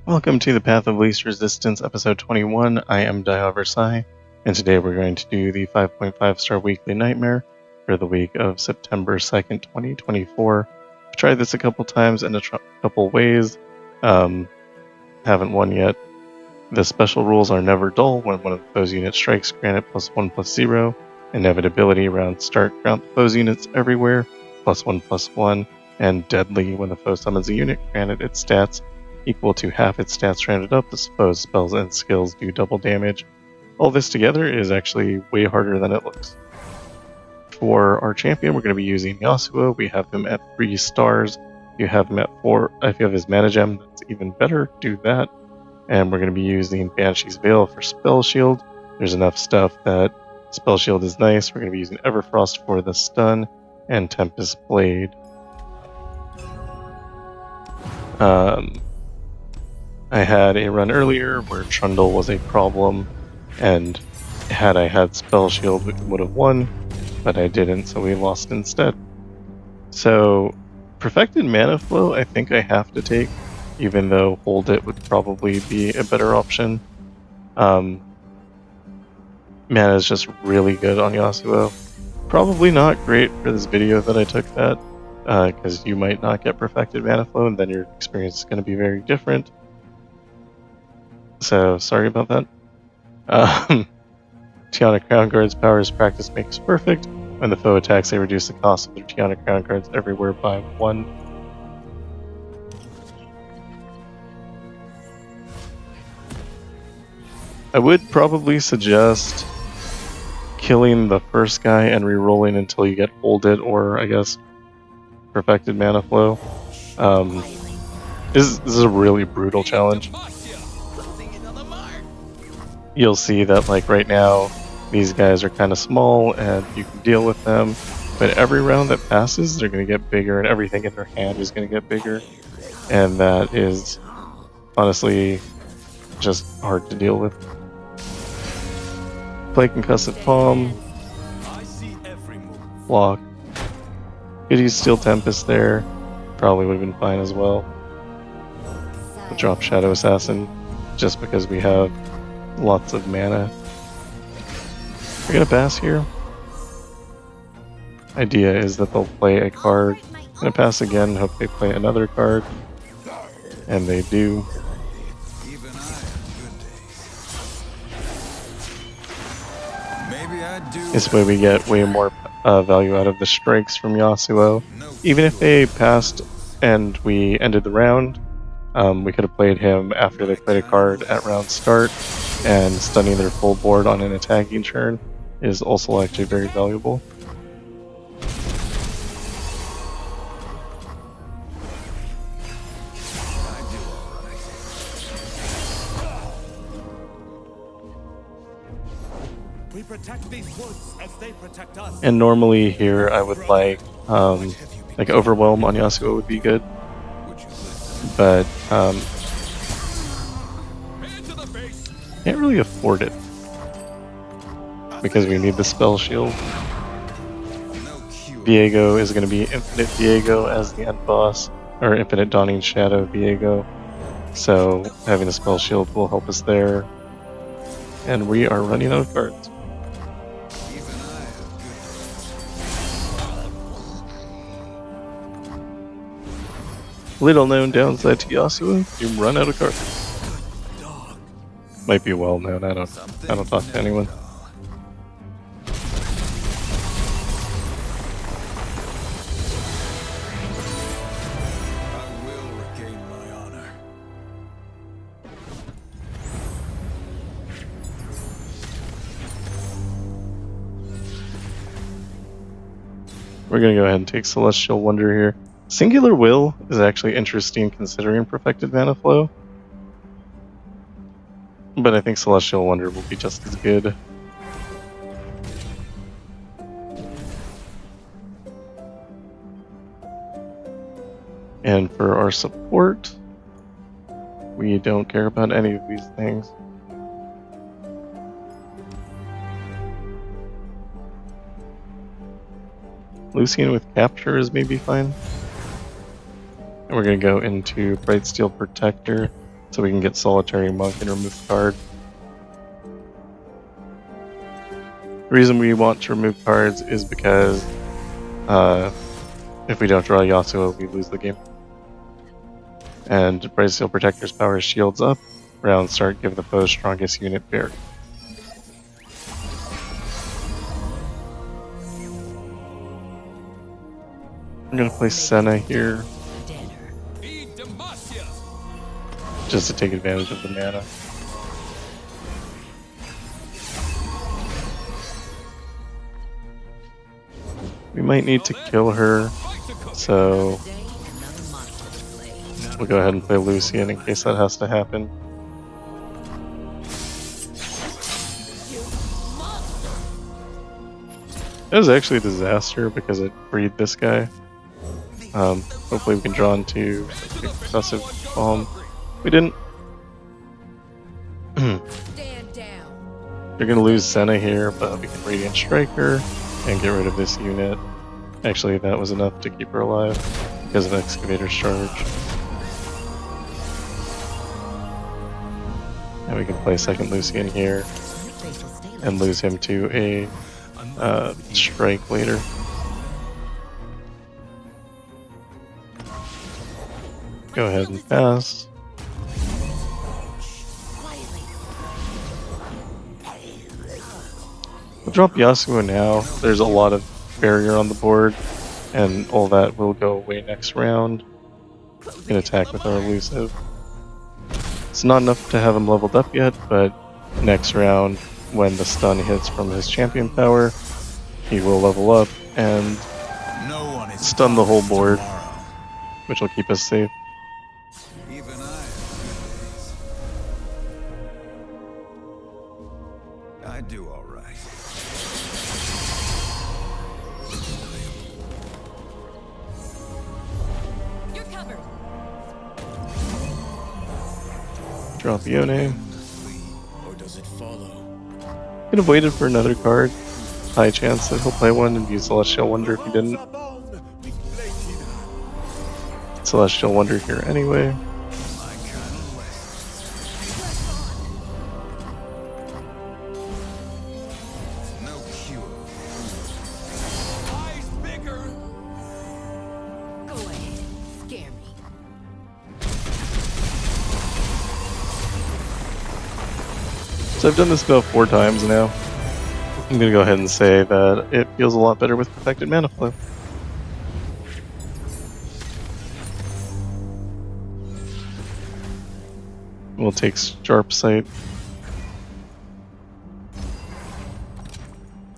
Welcome to the Path of Least Resistance, episode 21. I am Dio Versailles, and today we're going to do the 5.5 star weekly nightmare for the week of September 2nd, 2024. I've tried this a couple times in a couple ways. Haven't won yet. The special rules are never dull. When one of the foe's units strikes, grant it +1/+0. Inevitability around start, grant the foe's units everywhere, +1/+1. And deadly, when the foe summons a unit, granted its stats equal to half its stats rounded up, the foe's spells and skills do double damage. All this together is actually way harder than it looks. For our champion, we're going to be using Yasuo. We have him at 3 stars. You have him at 4. If you have his mana gem, that's even better. Do that. And we're going to be using Banshee's Veil for Spell Shield. There's enough stuff that Spell Shield is nice. We're going to be using Everfrost for the stun and Tempest Blade. I had a run earlier where Trundle was a problem, and had I had Spell Shield, we would have won, but I didn't, so we lost instead. So, Perfected Mana Flow I think I have to take, even though Hold It would probably be a better option. Mana is just really good on Yasuo. Probably not great for this video that I took that, because you might not get Perfected Mana Flow, and then your experience is going to be very different. So, sorry about that. Tianna Crownguard's powers practice makes perfect. When the foe attacks, they reduce the cost of their Tianna Crownguards everywhere by 1. I would probably suggest killing the first guy and re-rolling until you get Hold It, or I guess Perfected Mana Flow. This is a really brutal challenge. You'll see that, like, right now, these guys are kind of small and you can deal with them, but every round that passes, they're going to get bigger, and everything in their hand is going to get bigger, and that is honestly just hard to deal with. Play Concussive Palm, block. Could use Steel Tempest there, probably would have been fine as well. We'll drop Shadow Assassin just because we have lots of mana. We're gonna pass here. Idea is that they'll play a card. I'm gonna pass again, hope they play another card. And they do. This way we get way more value out of the strikes from Yasuo. Even if they passed and we ended the round, we could have played him after they played a card at round start, and stunning their full board on an attacking turn is also actually very valuable. We protect these woods as they protect us. And normally here I would like Overwhelm on Yasuo would be good, but can't really afford it because we need the Spell Shield. Viego is going to be Infinite Viego as the end boss, or Infinite Dawning Shadow Viego, so having a Spell Shield will help us there. And we are running out of cards. Little known downside to Yasuo, you run out of cards. Might be well known, I don't talk to anyone. I will regain my honor. We're gonna go ahead and take Celestial Wonder here. Singular Will is actually interesting considering Perfected Mana Flow, but I think Celestial Wonder will be just as good. And for our support, we don't care about any of these things. Lucian with Capture is maybe fine. And we're going to go into Brightsteel Protector. so we can get Solitary Monk and remove the card. The reason we want to remove cards is because if we don't draw Yasuo, we lose the game. And Brightsteel Protector's power shields up. Round start, give the foe's strongest unit barrier. I'm gonna play Senna here, just to take advantage of the mana. We might need to kill her, so we'll go ahead and play Lucian in case that has to happen. It was actually a disaster because it freed this guy. Hopefully we can draw into Excessive Bomb. We didn't. You're gonna lose Senna here, but we can Radiant Strike her and get rid of this unit. Actually, that was enough to keep her alive because of Excavator's charge. And we can play second Lucian here and lose him to a strike later. Go ahead and pass. We'll drop Yasuo now. There's a lot of barrier on the board, and all that will go away next round. We can attack with our elusive. It's not enough to have him leveled up yet, but next round, when the stun hits from his champion power, he will level up and stun the whole board, which will keep us safe. I do all right. You're covered. Drop Yone. Or does it follow? Could have waited for another card. High chance that he'll play one and use Celestial Wonder if he didn't. Celestial Wonder here anyway. So I've done this about 4 times now. I'm gonna go ahead and say that it feels a lot better with Perfected Mana Flow. We'll take Sharp Sight.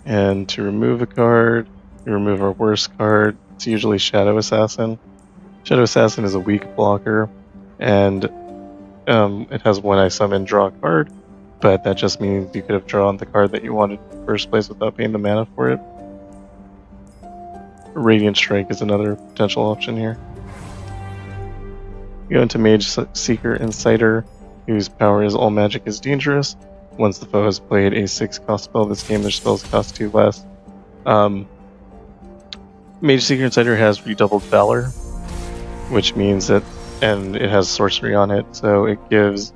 And to remove a card, we remove our worst card. It's usually Shadow Assassin. Shadow Assassin is a weak blocker, and it has when I summon, draw a card. But that just means you could have drawn the card that you wanted in the first place without paying the mana for it. Radiant Strike is another potential option here. You go into Mageseeker Inciter, whose power is all magic is dangerous. Once the foe has played a 6-cost spell this game, their spells cost 2 less. Mageseeker Inciter has redoubled Valor, which means that, and it has sorcery on it, so it gives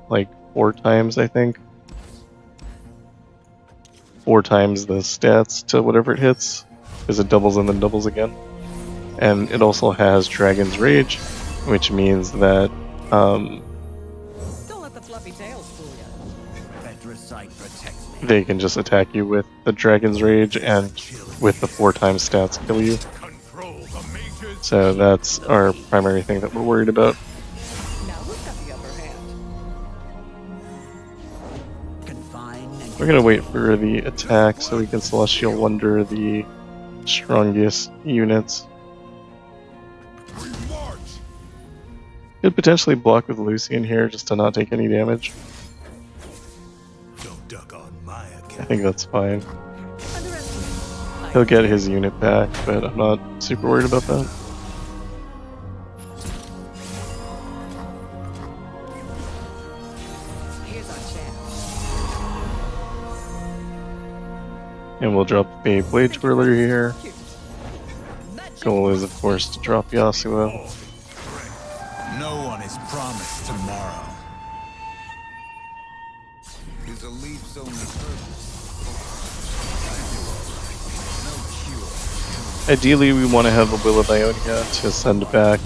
like 4 times, I think. 4 times the stats to whatever it hits, because it doubles and then doubles again. And it also has Dragon's Rage, which means that Don't let the fluffy tails fool you. They can just attack you with the Dragon's Rage and with the 4 times stats kill you. So that's our primary thing that we're worried about. Now who's got the upper hand? We're gonna wait for the attack so we can Celestial Wonder the strongest units. Could potentially block with Lucian here just to not take any damage. Don't duck on my account. I think that's fine. He'll get his unit back, but I'm not super worried about that. Here's our chance. And we'll drop a Blade Twirler here. Goal is, of course, to drop Yasuo. No one is promised tomorrow. Is a leaf's only purpose? No cure. Ideally, we want to have a Will of Ionia to send back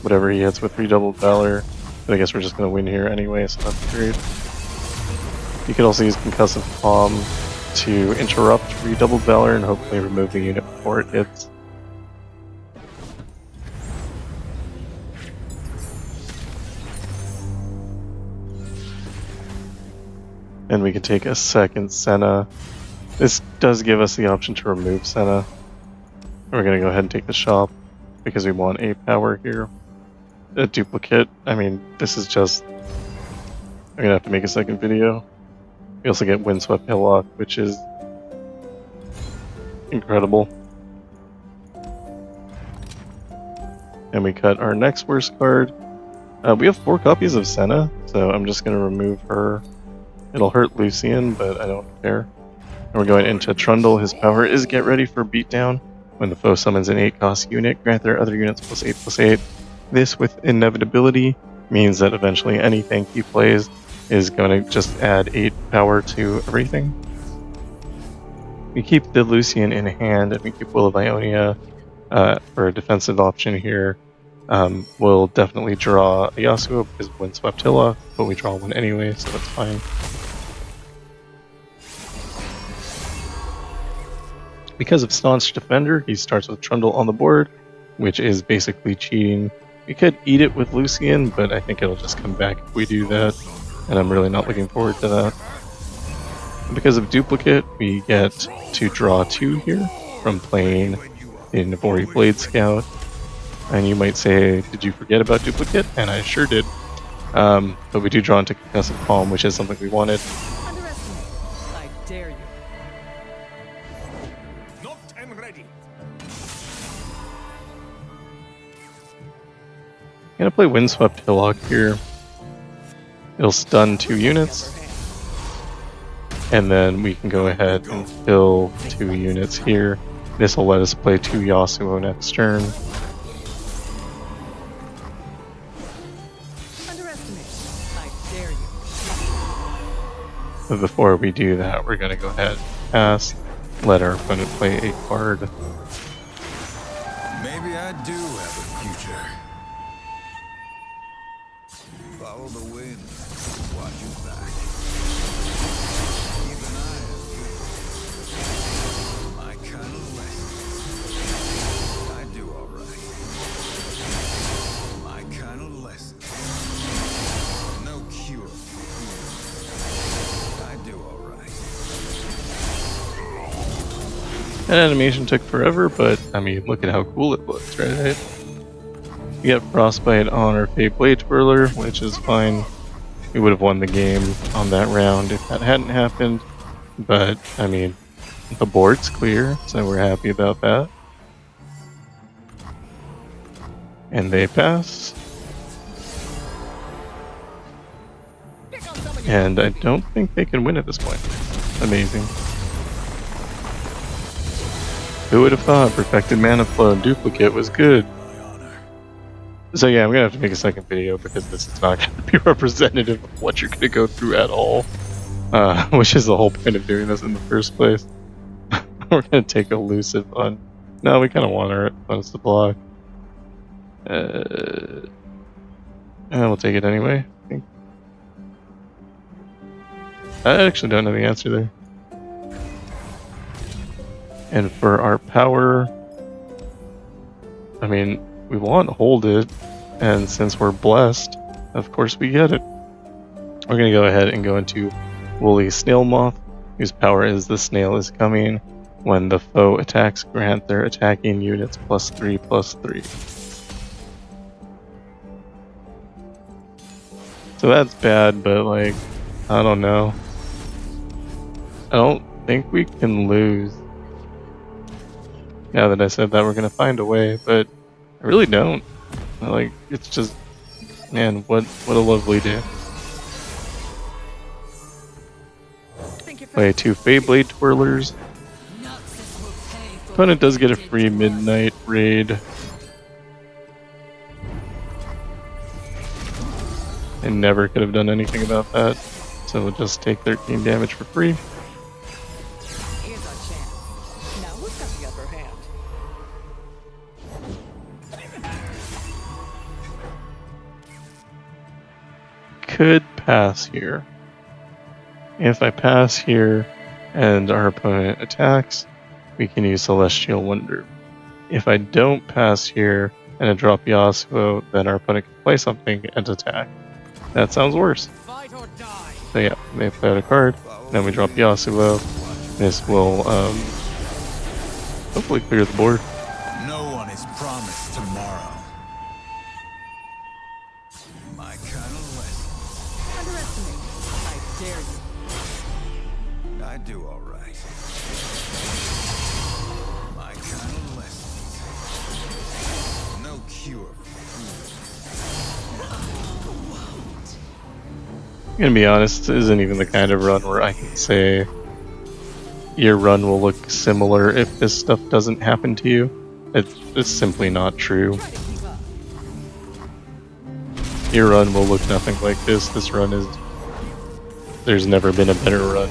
whatever he hits with redoubled valor. But I guess we're just going to win here anyway, so that's great. You could also use Concussive Palm to interrupt redoubled valor and hopefully remove the unit before it hits. And we can take a second Senna. This does give us the option to remove Senna. We're going to go ahead and take the shop because we want a power here. A duplicate. I mean, this is just... I'm going to have to make a second video. We also get Windswept Hillock, which is incredible. And we cut our next worst card. We have 4 copies of Senna, so I'm just going to remove her. It'll hurt Lucian, but I don't care. And we're going into Trundle. His power is Get Ready for Beatdown. When the foe summons an 8-cost unit, grant their other units +8/+8. This, with Inevitability, means that eventually any tank he plays is going to just add 8 power to everything. We keep the Lucian in hand, and we keep Will of Ionia for a defensive option here. We'll definitely draw a Yasuo because of Windswept Hillock, but we draw one anyway, so that's fine. Because of Staunch Defender, he starts with Trundle on the board, which is basically cheating. We could eat it with Lucian, but I think it'll just come back if we do that, and I'm really not looking forward to that. And because of Duplicate, we get to draw 2 here from playing the Nabori Blade Scout. And you might say, did you forget about Duplicate? And I sure did. But we do draw into Concussive Palm, which is something we wanted. Underestimate. I dare you. Not and ready. I'm gonna play Windswept Hillock here. It'll stun 2 units. And then we can go ahead and kill 2 units here. This will let us play 2 Yasuo next turn. Underestimate. I dare you. But before we do that, we're gonna go ahead and pass. Let our opponent play a card. Maybe I do have a future. Follow the wind. Watch your back. Keep an eye out. My kind of lesson. I do all right. My kind of lesson. No cure. I do all right. That animation took forever, but I mean, look at how cool it looks, right? We get Frostbite on our Fate Blade Twirler, which is fine. We would have won the game on that round if that hadn't happened. But, I mean, the board's clear, so we're happy about that. And they pass. And I don't think they can win at this point. Amazing. Who would have thought Perfected Mana Flow and Duplicate was good? So yeah, I'm gonna have to make a second video because this is not gonna be representative of what you're gonna go through at all. Which is the whole point of doing this in the first place. We're gonna take Elusive on... No, we kinda want our opponents to block. And we'll take it anyway, I think. I actually don't know the answer there. And for our power... I mean, we want to hold it, and since we're blessed, of course we get it. We're going to go ahead and go into Woolly Snailmoth, whose power is the snail is coming. When the foe attacks, grant their attacking units +3/+3. So that's bad, but like, I don't know. I don't think we can lose. Now that I said that, we're going to find a way, but I really don't. Like, it's just, man, what a lovely day. Play 2 Feyblade Twirlers. Opponent does get a free Midnight Raid. I never could have done anything about that. So we'll just take 13 damage for free. Here's our chance. Now who's got the upper hand? Could pass here. If I pass here and our opponent attacks, we can use Celestial Wonder. If I don't pass here and I drop Yasuo, then our opponent can play something and attack. That sounds worse. Fight or die. So yeah, they play out a card, then we drop Yasuo. This will hopefully clear the board. No one is promised tomorrow. My kind of lesson. Underestimate. I dare you. I do all right. My kind of lesson. No cure for fools. I'm gonna be honest, this isn't even the kind of run where I can say your run will look similar if this stuff doesn't happen to you. It's simply not true. Try to keep up. Your run will look nothing like this. This run is... There's never been a better run.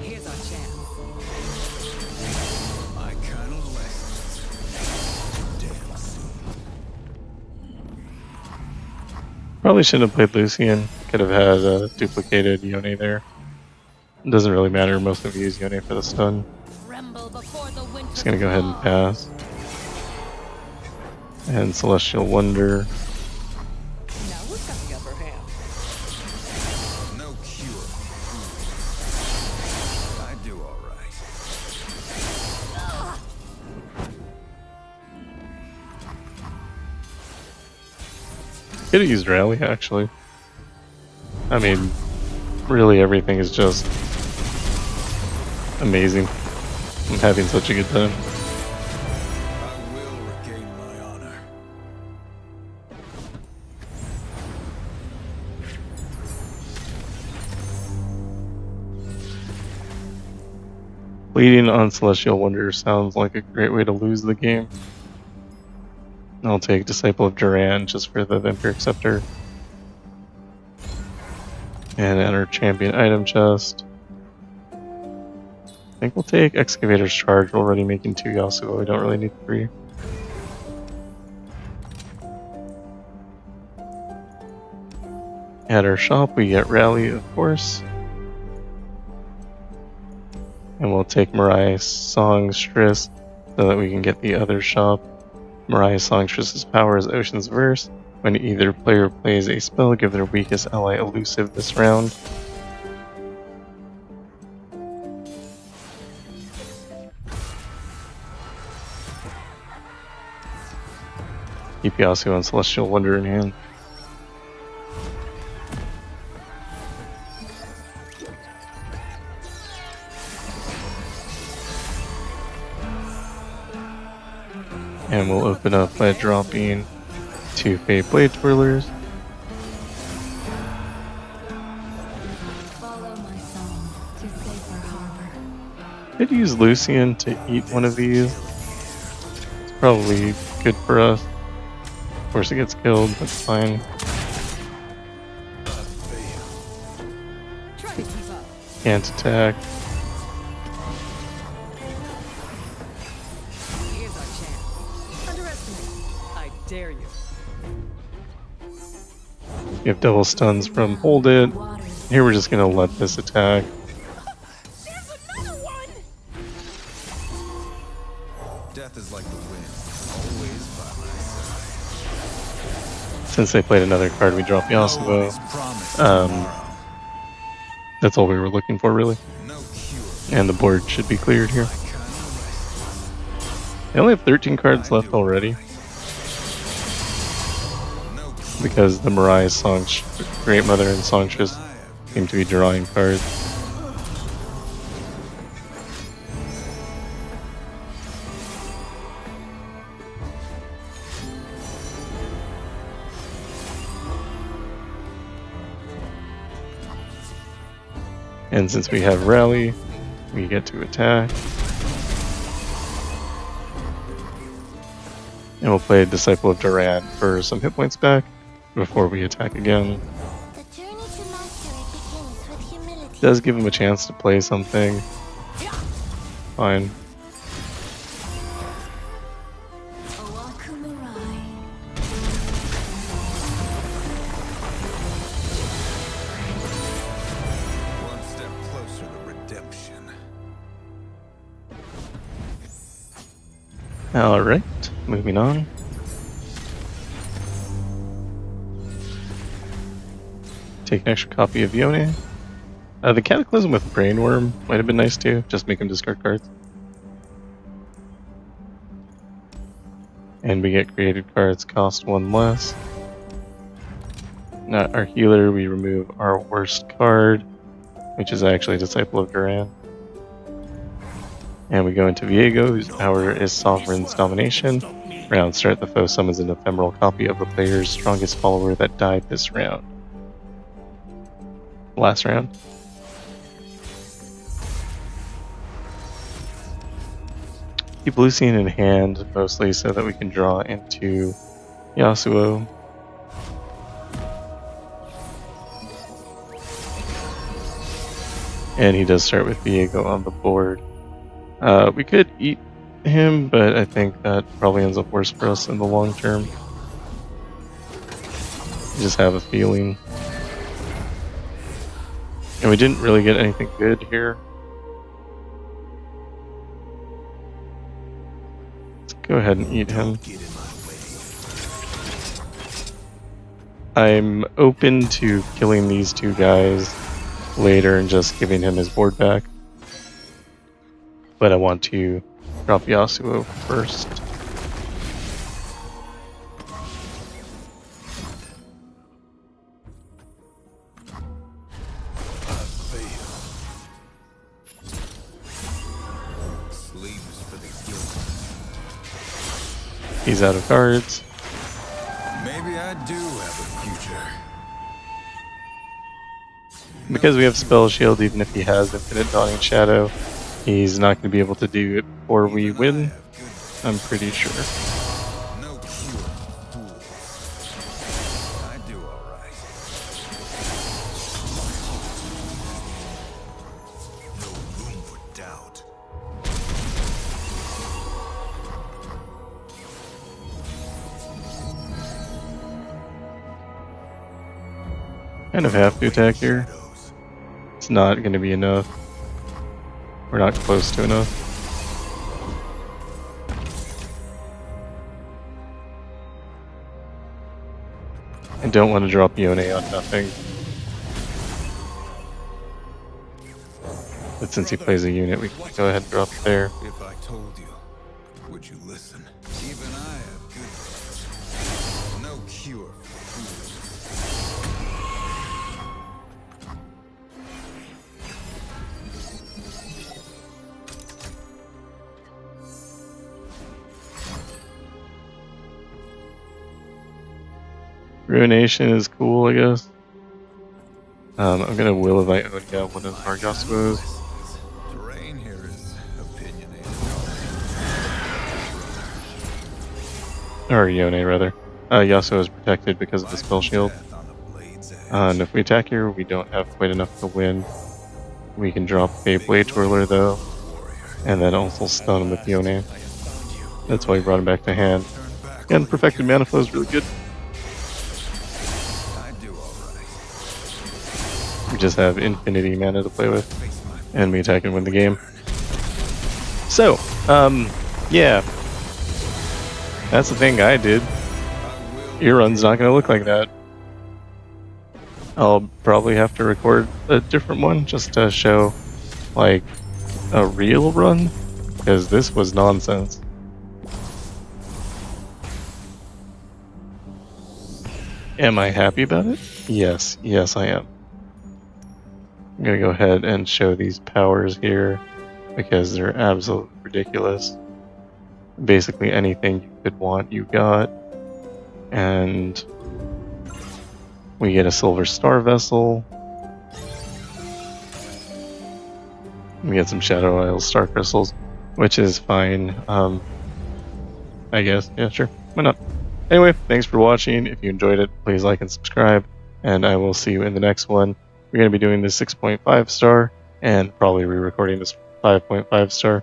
Here's our chance. My kind of lesson. Damn soon. Probably shouldn't have played Lucian. Could have had a duplicated Yone there. It doesn't really matter. Most of you use Yone for the stun. Tremble before the winter. Just gonna go ahead and pass. And Celestial Wonder. Now who's got the upper hand? No cure for fools. I do all right. Could have used Rally, actually. I mean, really everything is just amazing. I'm having such a good time. I will regain my honor. Bleeding on Celestial Wonder sounds like a great way to lose the game. I'll take Disciple of Duran just for the Vampiric Scepter. And enter Champion Item Chest. I think we'll take Excavator's Charge. We're already making 2 Yasuo. We don't really need 3. At our shop, we get Rally, of course. And we'll take Marai Songstress so that we can get the other shop. Marai Songstress's power is Ocean's Verse. When either player plays a spell, give their weakest ally elusive this round. Keep Yasuo and Celestial Wonder in hand. And we'll open up by dropping 2 Fate Blade Twirlers. Follow my song to safer harbor. Could use Lucian to eat one of these. It's probably good for us. Of course it gets killed, that's fine. Try to keep up. Can't attack. Here's our chance. Underestimate. I dare you. You have double stuns from Hold It. Waters Here we're just gonna let this attack. There's another one! Death is like the wind, always by my side. Since they played another card, we drop No one Yasuo. is promised Um, tomorrow. That's all we were looking for, really. No cure. And the board should be cleared here. My kind of lesson. They only have 13 cards I left do already, right. No cure. because the Marai Great Mother and Songstress I have seem to be drawing cards. And since we have Rally, we get to attack. And we'll play Disciple of Duran for some hit points back before we attack again. The journey to mastery begins with humility. Does give him a chance to play something. Fine. Owaku Marai. One step closer to redemption. Alright, moving on. Take an extra copy of Yone. The Cataclysm with Brainworm might have been nice too, just make him discard cards. And we get created cards cost 1 less. Not our healer, we remove our worst card, which is actually Disciple of Duran. And we go into Viego, whose power is Sovereign's Domination. Round start, the foe summons an ephemeral copy of the player's strongest follower that died this round. Last round. Keep Lucian in hand, mostly so that we can draw into Yasuo. And he does start with Viego on the board. We could eat him, but I think that probably ends up worse for us in the long term. I just have a feeling. And we didn't really get anything good here. Let's go ahead and eat him. Get in my way. I'm open to killing these two guys later and just giving him his board back. But I want to drop Yasuo first. Sleeves for the guilty. He's out of cards. Maybe I do have a future. Because we have Spell Shield, even if he has Infinite Dawning Shadow, he's not going to be able to do it before we win, I'm pretty sure. No cure for fools. I do alright. No room for doubt. Kind of have to attack here. Shadows. It's not going to be enough. We're not close to enough. I don't want to drop Yone on nothing. But since he plays a unit, we can go ahead and drop it there. If I told you, would you listen? Even I have good ones. No cure for fools. Ruination is cool, I guess. I'm gonna Will of Ionia one of our Yasuos. Terrain here is opinionated. Or Yone, rather. Yasuo is protected because of the Spell Shield. Death on the blade's edge. And if we attack here, we don't have quite enough to win. We can drop a Blade Twirler, though, Warrior. and then also stun him with Yone. I have found you. That's why we brought him back to hand. Turn back And on Perfected your Mana Flow is really good. I do alright. We just have infinity mana to play with, Face my and we attack and win the game. So, yeah. That's the thing I did. Your run's not going to look like that. I'll probably have to record a different one just to show, like, a real run, because this was nonsense. Am I happy about it? Yes, yes I am. I'm gonna go ahead and show these powers here, because they're absolutely ridiculous. Basically anything you could want, you got. And we get a Silver Star Vessel. We get some Shadow Isle Star Crystals, which is fine. I guess. Yeah, sure. Why not? Anyway, thanks for watching. If you enjoyed it, please like and subscribe, and I will see you in the next one. We're going to be doing this 6.5 star, and probably re-recording this 5.5 star.